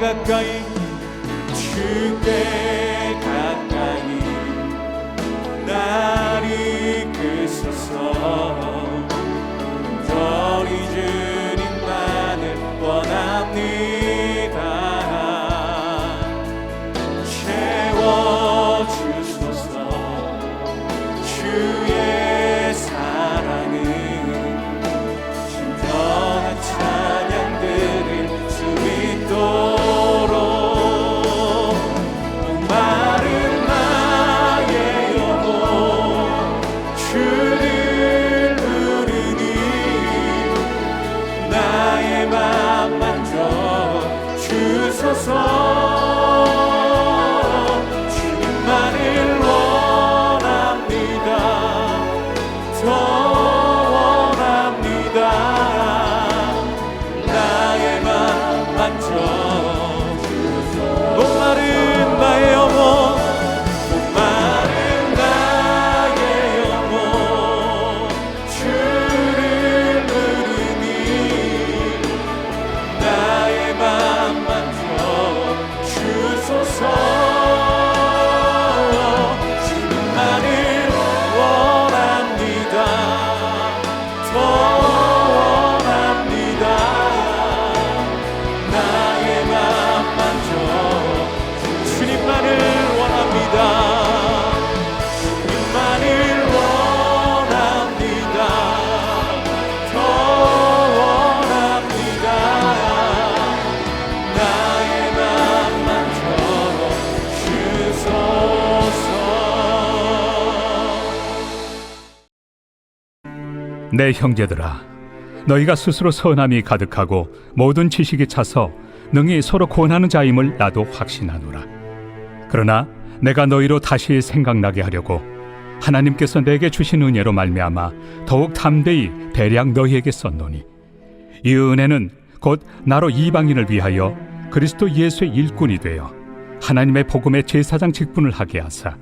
가까이 주께 가까이 날 이끄소서. 우리 주님만을 원합니다. 채워주소서. 주의 사랑은 신선한 찬양들을 주 있도록 목마른 나의 영혼 주를 부르니 나의 맘 만져 주소서. 주님만을 원합니다. 더 원합니다. 나의 맘 만져 목마른 나의 영혼 목마른 나의 영혼 주를 부르니 나의 맘 만져 주소서. 주님만을 원합니다. 더 원합니다. 나의 맘 만져 주님만을 원합니다. 주님만을 원합니다. 더 원합니다. 나의 맘 만져 주소서. 내 형제들아, 너희가 스스로 선함이 가득하고 모든 지식이 차서 능히 서로 구원하는 자임을 나도 확신하노라. 그러나 내가 너희로 다시 생각나게 하려고 하나님께서 내게 주신 은혜로 말미암아 더욱 담대히 대량 너희에게 썼노니, 이 은혜는 곧 나로 이방인을 위하여 그리스도 예수의 일꾼이 되어 하나님의 복음의 제사장 직분을 하게 하사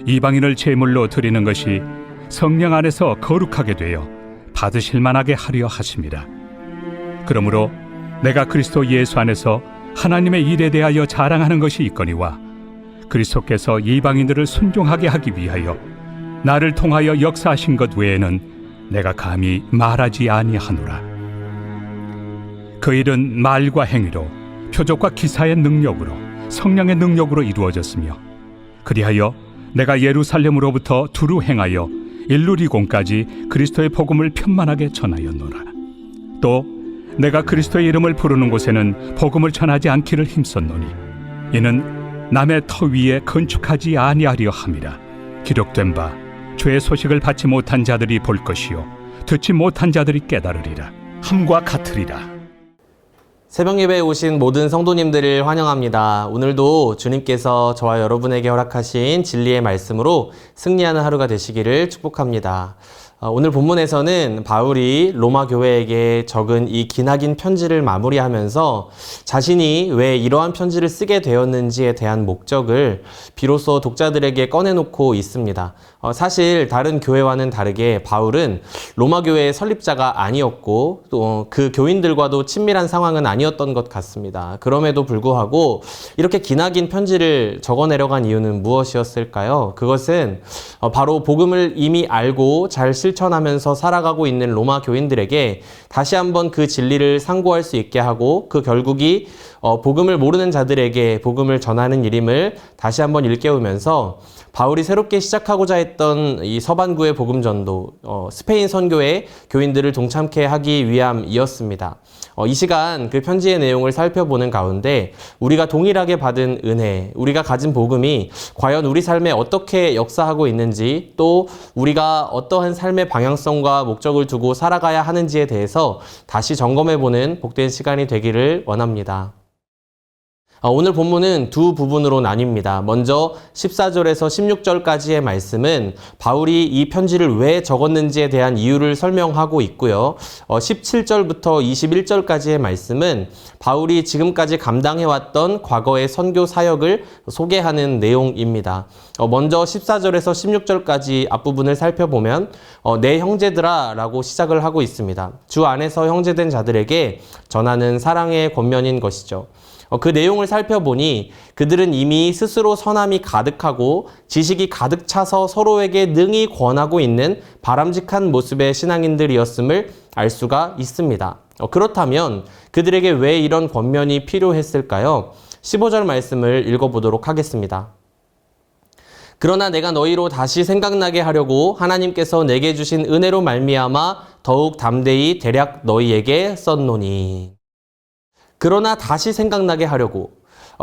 이방인을 제물로 드리는 것이 성령 안에서 거룩하게 되어 받으실 만하게 하려 하심이라. 그러므로 내가 그리스도 예수 안에서 하나님의 일에 대하여 자랑하는 것이 있거니와 그리스도께서 이방인들을 순종하게 하기 위하여 나를 통하여 역사하신 것 외에는 내가 감히 말하지 아니하노라. 그 일은 말과 행위로 표적과 기사의 능력으로 성령의 능력으로 이루어졌으며, 그리하여 내가 예루살렘으로부터 두루 행하여 일루리곤까지 그리스도의 복음을 편만하게 전하였노라. 또 내가 그리스도의 이름을 부르는 곳에는 복음을 전하지 않기를 힘썼노니, 이는 남의 터 위에 건축하지 아니하려 함이라. 기록된 바 주의 소식을 받지 못한 자들이 볼 것이요 듣지 못한 자들이 깨달으리라 함과 같으리라. 새벽 예배에 오신 모든 성도님들을 환영합니다. 오늘도 주님께서 저와 여러분에게 허락하신 진리의 말씀으로 승리하는 하루가 되시기를 축복합니다. 오늘 본문에서는 바울이 로마 교회에게 적은 이 기나긴 편지를 마무리하면서 자신이 왜 이러한 편지를 쓰게 되었는지에 대한 목적을 비로소 독자들에게 꺼내놓고 있습니다. 사실 다른 교회와는 다르게 바울은 로마 교회의 설립자가 아니었고 또 그 교인들과도 친밀한 상황은 아니었던 것 같습니다. 그럼에도 불구하고 이렇게 기나긴 편지를 적어내려간 이유는 무엇이었을까요? 그것은 바로 복음을 이미 알고 잘 실천하면서 살아가고 있는 로마 교인들에게 다시 한번 그 진리를 상고할 수 있게 하고, 그 결국이 복음을 모르는 자들에게 복음을 전하는 일임을 다시 한번 일깨우면서 바울이 새롭게 시작하고자 했던 이 서반구의 복음전도, 스페인 선교의 교인들을 동참케 하기 위함이었습니다. 이 시간 그 편지의 내용을 살펴보는 가운데 우리가 동일하게 받은 은혜, 우리가 가진 복음이 과연 우리 삶에 어떻게 역사하고 있는지, 또 우리가 어떠한 삶의 방향성과 목적을 두고 살아가야 하는지에 대해서 다시 점검해보는 복된 시간이 되기를 원합니다. 오늘 본문은 두 부분으로 나뉩니다. 먼저 14절에서 16절까지의 말씀은 바울이 이 편지를 왜 적었는지에 대한 이유를 설명하고 있고요. 17절부터 21절까지의 말씀은 바울이 지금까지 감당해왔던 과거의 선교 사역을 소개하는 내용입니다. 먼저 14절에서 16절까지 앞부분을 살펴보면 내 형제들아 라고 시작을 하고 있습니다. 주 안에서 형제된 자들에게 전하는 사랑의 권면인 것이죠. 그 내용을 살펴보니 그들은 이미 스스로 선함이 가득하고 지식이 가득 차서 서로에게 능히 권하고 있는 바람직한 모습의 신앙인들이었음을 알 수가 있습니다. 그렇다면 그들에게 왜 이런 권면이 필요했을까요? 15절 말씀을 읽어보도록 하겠습니다. 그러나 내가 너희로 다시 생각나게 하려고 하나님께서 내게 주신 은혜로 말미암아 더욱 담대히 대략 너희에게 썼노니. 그러나 다시 생각나게 하려고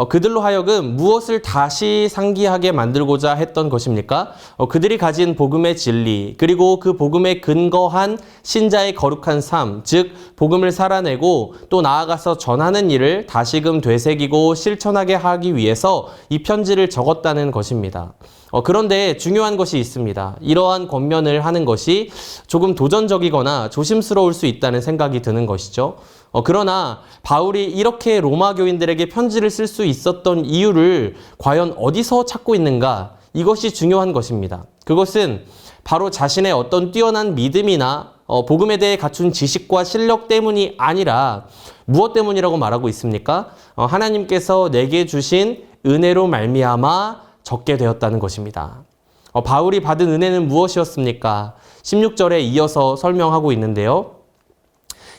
그들로 하여금 무엇을 다시 상기하게 만들고자 했던 것입니까? 그들이 가진 복음의 진리, 그리고 그 복음에 근거한 신자의 거룩한 삶, 즉 복음을 살아내고 또 나아가서 전하는 일을 다시금 되새기고 실천하게 하기 위해서 이 편지를 적었다는 것입니다. 그런데 중요한 것이 있습니다. 이러한 권면을 하는 것이 조금 도전적이거나 조심스러울 수 있다는 생각이 드는 것이죠. 그러나 바울이 이렇게 로마 교인들에게 편지를 쓸 수 있었던 이유를 과연 어디서 찾고 있는가? 이것이 중요한 것입니다. 그것은 바로 자신의 어떤 뛰어난 믿음이나 복음에 대해 갖춘 지식과 실력 때문이 아니라 무엇 때문이라고 말하고 있습니까? 하나님께서 내게 주신 은혜로 말미암아 적게 되었다는 것입니다. 바울이 받은 은혜는 무엇이었습니까? 16절에 이어서 설명하고 있는데요.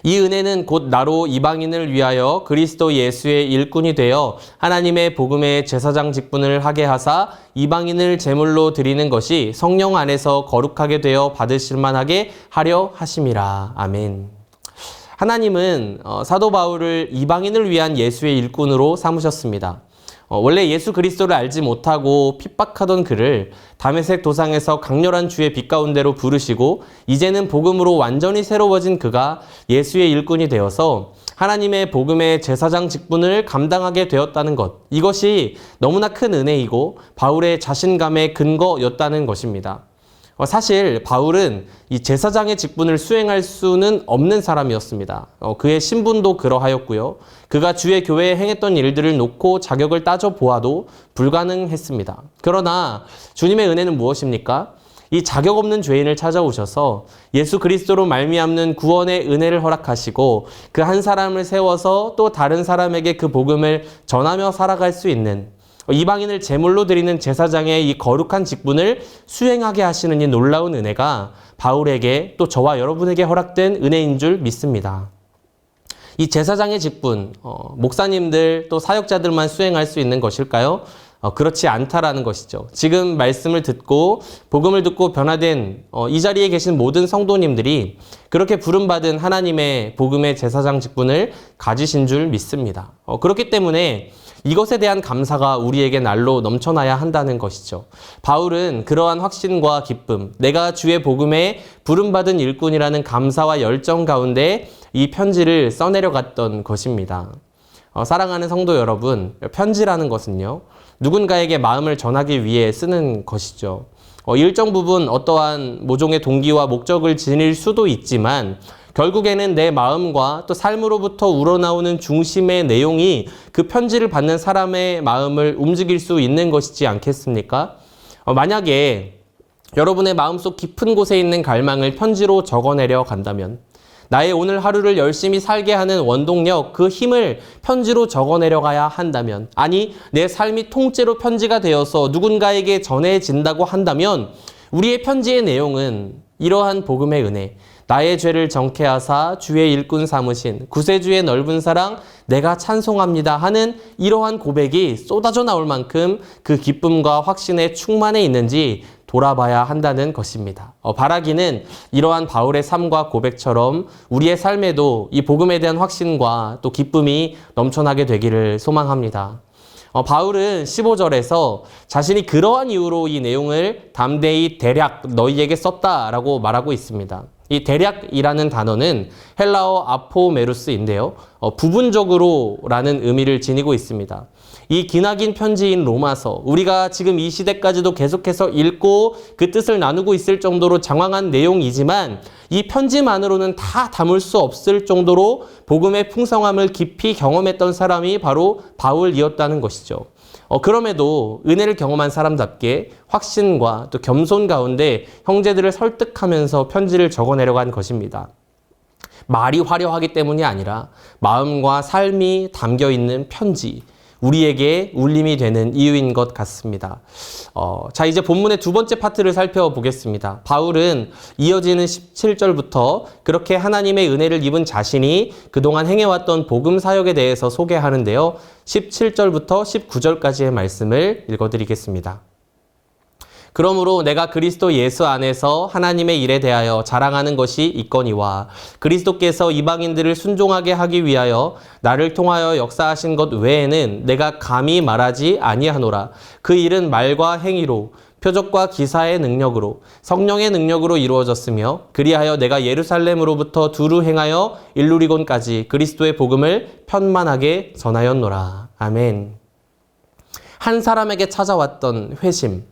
이 은혜는 곧 나로 이방인을 위하여 그리스도 예수의 일꾼이 되어 하나님의 복음의 제사장 직분을 하게 하사 이방인을 제물로 드리는 것이 성령 안에서 거룩하게 되어 받으실 만하게 하려 하심이라. 아멘. 하나님은 사도 바울을 이방인을 위한 예수의 일꾼으로 삼으셨습니다. 원래 예수 그리스도를 알지 못하고 핍박하던 그를 다메섹 도상에서 강렬한 주의 빛 가운데로 부르시고 이제는 복음으로 완전히 새로워진 그가 예수의 일꾼이 되어서 하나님의 복음의 제사장 직분을 감당하게 되었다는 것, 이것이 너무나 큰 은혜이고 바울의 자신감의 근거였다는 것입니다. 사실 바울은 이 제사장의 직분을 수행할 수는 없는 사람이었습니다. 그의 신분도 그러하였고요. 그가 주의 교회에 행했던 일들을 놓고 자격을 따져보아도 불가능했습니다. 그러나 주님의 은혜는 무엇입니까? 이 자격 없는 죄인을 찾아오셔서 예수 그리스도로 말미암는 구원의 은혜를 허락하시고 그 한 사람을 세워서 또 다른 사람에게 그 복음을 전하며 살아갈 수 있는 이방인을 제물로 드리는 제사장의 이 거룩한 직분을 수행하게 하시는 이 놀라운 은혜가 바울에게 또 저와 여러분에게 허락된 은혜인 줄 믿습니다. 이 제사장의 직분, 목사님들 또 사역자들만 수행할 수 있는 것일까요? 그렇지 않다라는 것이죠. 지금 말씀을 듣고 복음을 듣고 변화된 이 자리에 계신 모든 성도님들이 그렇게 부름받은 하나님의 복음의 제사장 직분을 가지신 줄 믿습니다. 그렇기 때문에 이것에 대한 감사가 우리에게 날로 넘쳐나야 한다는 것이죠. 바울은 그러한 확신과 기쁨, 내가 주의 복음에 부름받은 일꾼이라는 감사와 열정 가운데 이 편지를 써내려갔던 것입니다. 사랑하는 성도 여러분, 편지라는 것은요, 누군가에게 마음을 전하기 위해 쓰는 것이죠. 일정 부분 어떠한 모종의 동기와 목적을 지닐 수도 있지만 결국에는 내 마음과 또 삶으로부터 우러나오는 중심의 내용이 그 편지를 받는 사람의 마음을 움직일 수 있는 것이지 않겠습니까? 만약에 여러분의 마음속 깊은 곳에 있는 갈망을 편지로 적어내려 간다면 나의 오늘 하루를 열심히 살게 하는 원동력, 그 힘을 편지로 적어내려가야 한다면, 아니 내 삶이 통째로 편지가 되어서 누군가에게 전해진다고 한다면 우리의 편지의 내용은 이러한 복음의 은혜, 나의 죄를 정케 하사 주의 일꾼 삼으신 구세주의 넓은 사랑 내가 찬송합니다 하는 이러한 고백이 쏟아져 나올 만큼 그 기쁨과 확신에 충만해 있는지 돌아봐야 한다는 것입니다. 바라기는 이러한 바울의 삶과 고백처럼 우리의 삶에도 이 복음에 대한 확신과 또 기쁨이 넘쳐나게 되기를 소망합니다. 바울은 15절에서 자신이 그러한 이유로 이 내용을 담대히 대략 너희에게 썼다라고 말하고 있습니다. 이 대략이라는 단어는 헬라어 아포메루스인데요. 부분적으로라는 의미를 지니고 있습니다. 이 기나긴 편지인 로마서, 우리가 지금 이 시대까지도 계속해서 읽고 그 뜻을 나누고 있을 정도로 장황한 내용이지만 이 편지만으로는 다 담을 수 없을 정도로 복음의 풍성함을 깊이 경험했던 사람이 바로 바울이었다는 것이죠. 그럼에도 은혜를 경험한 사람답게 확신과 또 겸손 가운데 형제들을 설득하면서 편지를 적어내려간 것입니다. 말이 화려하기 때문이 아니라 마음과 삶이 담겨 있는 편지, 우리에게 울림이 되는 이유인 것 같습니다. 자, 이제 본문의 두 번째 파트를 살펴보겠습니다. 바울은 이어지는 17절부터 그렇게 하나님의 은혜를 입은 자신이 그동안 행해왔던 복음 사역에 대해서 소개하는데요. 17절부터 19절까지의 말씀을 읽어드리겠습니다. 그러므로 내가 그리스도 예수 안에서 하나님의 일에 대하여 자랑하는 것이 있거니와 그리스도께서 이방인들을 순종하게 하기 위하여 나를 통하여 역사하신 것 외에는 내가 감히 말하지 아니하노라. 그 일은 말과 행위로 표적과 기사의 능력으로 성령의 능력으로 이루어졌으며 그리하여 내가 예루살렘으로부터 두루 행하여 일루리곤까지 그리스도의 복음을 편만하게 전하였노라. 아멘. 한 사람에게 찾아왔던 회심,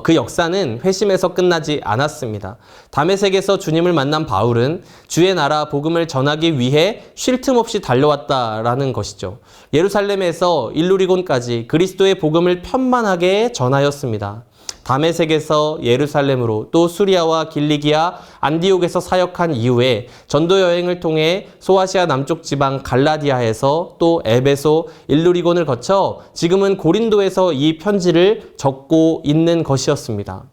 그 역사는 회심에서 끝나지 않았습니다. 다메섹에서 주님을 만난 바울은 주의 나라 복음을 전하기 위해 쉴 틈 없이 달려왔다라는 것이죠. 예루살렘에서 일루리곤까지 그리스도의 복음을 편만하게 전하였습니다. 다메섹에서 예루살렘으로 또 수리아와 길리기아, 안디옥에서 사역한 이후에 전도 여행을 통해 소아시아 남쪽 지방 갈라디아에서 또 에베소, 일루리곤을 거쳐 지금은 고린도에서 이 편지를 적고 있는 것이었습니다.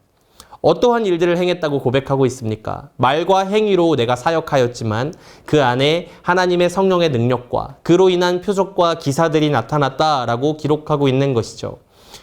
어떠한 일들을 행했다고 고백하고 있습니까? 말과 행위로 내가 사역하였지만 그 안에 하나님의 성령의 능력과 그로 인한 표적과 기사들이 나타났다라고 기록하고 있는 것이죠.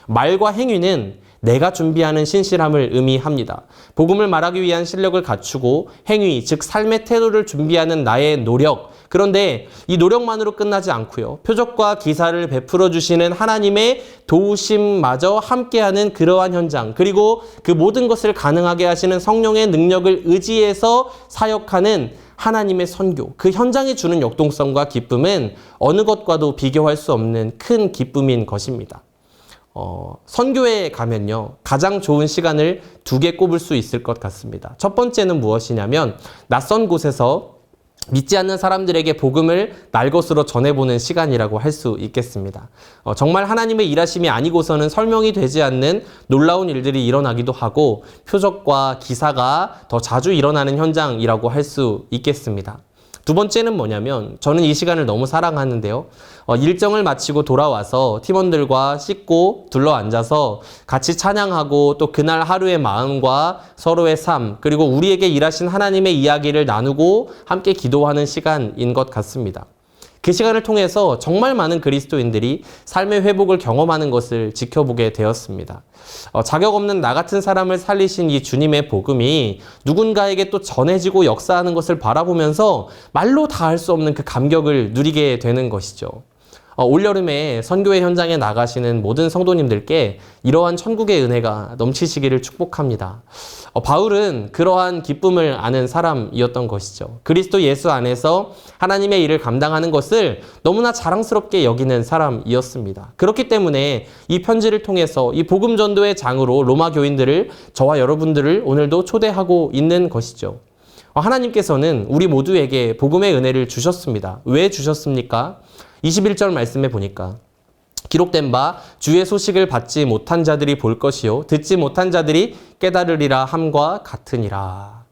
말과 행위는 내가 준비하는 신실함을 의미합니다. 복음을 말하기 위한 실력을 갖추고 행위, 즉 삶의 태도를 준비하는 나의 노력. 그런데 이 노력만으로 끝나지 않고요. 표적과 기사를 베풀어 주시는 하나님의 도우심마저 함께하는 그러한 현장, 그리고 그 모든 것을 가능하게 하시는 성령의 능력을 의지해서 사역하는 하나님의 선교, 그 현장이 주는 역동성과 기쁨은 어느 것과도 비교할 수 없는 큰 기쁨인 것입니다. 선교에 가면요, 가장 좋은 시간을 두 개 꼽을 수 있을 것 같습니다. 첫 번째는 무엇이냐면 낯선 곳에서 믿지 않는 사람들에게 복음을 날 것으로 전해보는 시간이라고 할 수 있겠습니다. 정말 하나님의 일하심이 아니고서는 설명이 되지 않는 놀라운 일들이 일어나기도 하고 표적과 기사가 더 자주 일어나는 현장이라고 할 수 있겠습니다. 두 번째는 뭐냐면 저는 이 시간을 너무 사랑하는데요. 일정을 마치고 돌아와서 팀원들과 씻고 둘러앉아서 같이 찬양하고 또 그날 하루의 마음과 서로의 삶, 그리고 우리에게 일하신 하나님의 이야기를 나누고 함께 기도하는 시간인 것 같습니다. 그 시간을 통해서 정말 많은 그리스도인들이 삶의 회복을 경험하는 것을 지켜보게 되었습니다. 자격 없는 나 같은 사람을 살리신 이 주님의 복음이 누군가에게 또 전해지고 역사하는 것을 바라보면서 말로 다 할 수 없는 그 감격을 누리게 되는 것이죠. 올여름에 선교회 현장에 나가시는 모든 성도님들께 이러한 천국의 은혜가 넘치시기를 축복합니다. 바울은 그러한 기쁨을 아는 사람이었던 것이죠. 그리스도 예수 안에서 하나님의 일을 감당하는 것을 너무나 자랑스럽게 여기는 사람이었습니다. 그렇기 때문에 이 편지를 통해서 이 복음 전도의 장으로 로마 교인들을, 저와 여러분들을 오늘도 초대하고 있는 것이죠. 하나님께서는 우리 모두에게 복음의 은혜를 주셨습니다. 왜 주셨습니까? 21절 말씀에 보니까 기록된 바 주의 소식을 받지 못한 자들이 볼 것이요 듣지 못한 자들이 깨달으리라 함과 같으니라.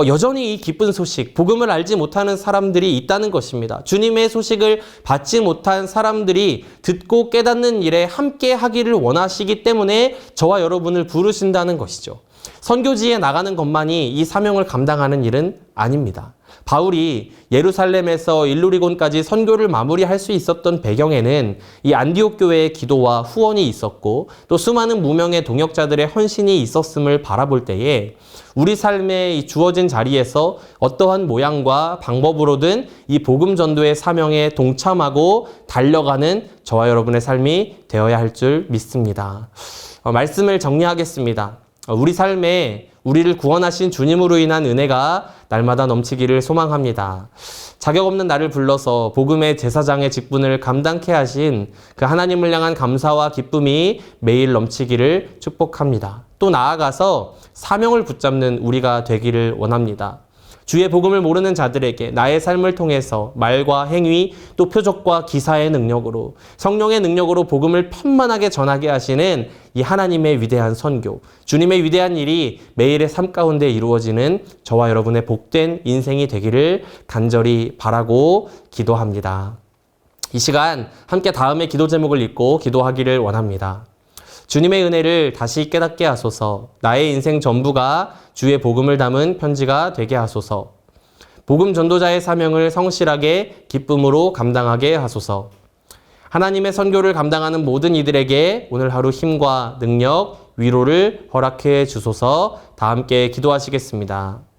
여전히 이 기쁜 소식, 복음을 알지 못하는 사람들이 있다는 것입니다. 주님의 소식을 받지 못한 사람들이 듣고 깨닫는 일에 함께 하기를 원하시기 때문에 저와 여러분을 부르신다는 것이죠. 선교지에 나가는 것만이 이 사명을 감당하는 일은 아닙니다. 바울이 예루살렘에서 일루리곤까지 선교를 마무리할 수 있었던 배경에는 이 안디옥 교회의 기도와 후원이 있었고 또 수많은 무명의 동역자들의 헌신이 있었음을 바라볼 때에 우리 삶에 이 주어진 자리에서 어떠한 모양과 방법으로든 이 복음 전도의 사명에 동참하고 달려가는 저와 여러분의 삶이 되어야 할 줄 믿습니다. 말씀을 정리하겠습니다. 우리 삶에 우리를 구원하신 주님으로 인한 은혜가 날마다 넘치기를 소망합니다. 자격 없는 나를 불러서 복음의 제사장의 직분을 감당케 하신 그 하나님을 향한 감사와 기쁨이 매일 넘치기를 축복합니다. 또 나아가서 사명을 붙잡는 우리가 되기를 원합니다. 주의 복음을 모르는 자들에게 나의 삶을 통해서 말과 행위 또 표적과 기사의 능력으로 성령의 능력으로 복음을 편만하게 전하게 하시는 이 하나님의 위대한 선교, 주님의 위대한 일이 매일의 삶 가운데 이루어지는 저와 여러분의 복된 인생이 되기를 간절히 바라고 기도합니다. 이 시간 함께 다음의 기도 제목을 읽고 기도하기를 원합니다. 주님의 은혜를 다시 깨닫게 하소서. 나의 인생 전부가 주의 복음을 담은 편지가 되게 하소서. 복음 전도자의 사명을 성실하게 기쁨으로 감당하게 하소서. 하나님의 선교를 감당하는 모든 이들에게 오늘 하루 힘과 능력, 위로를 허락해 주소서. 다 함께 기도하시겠습니다.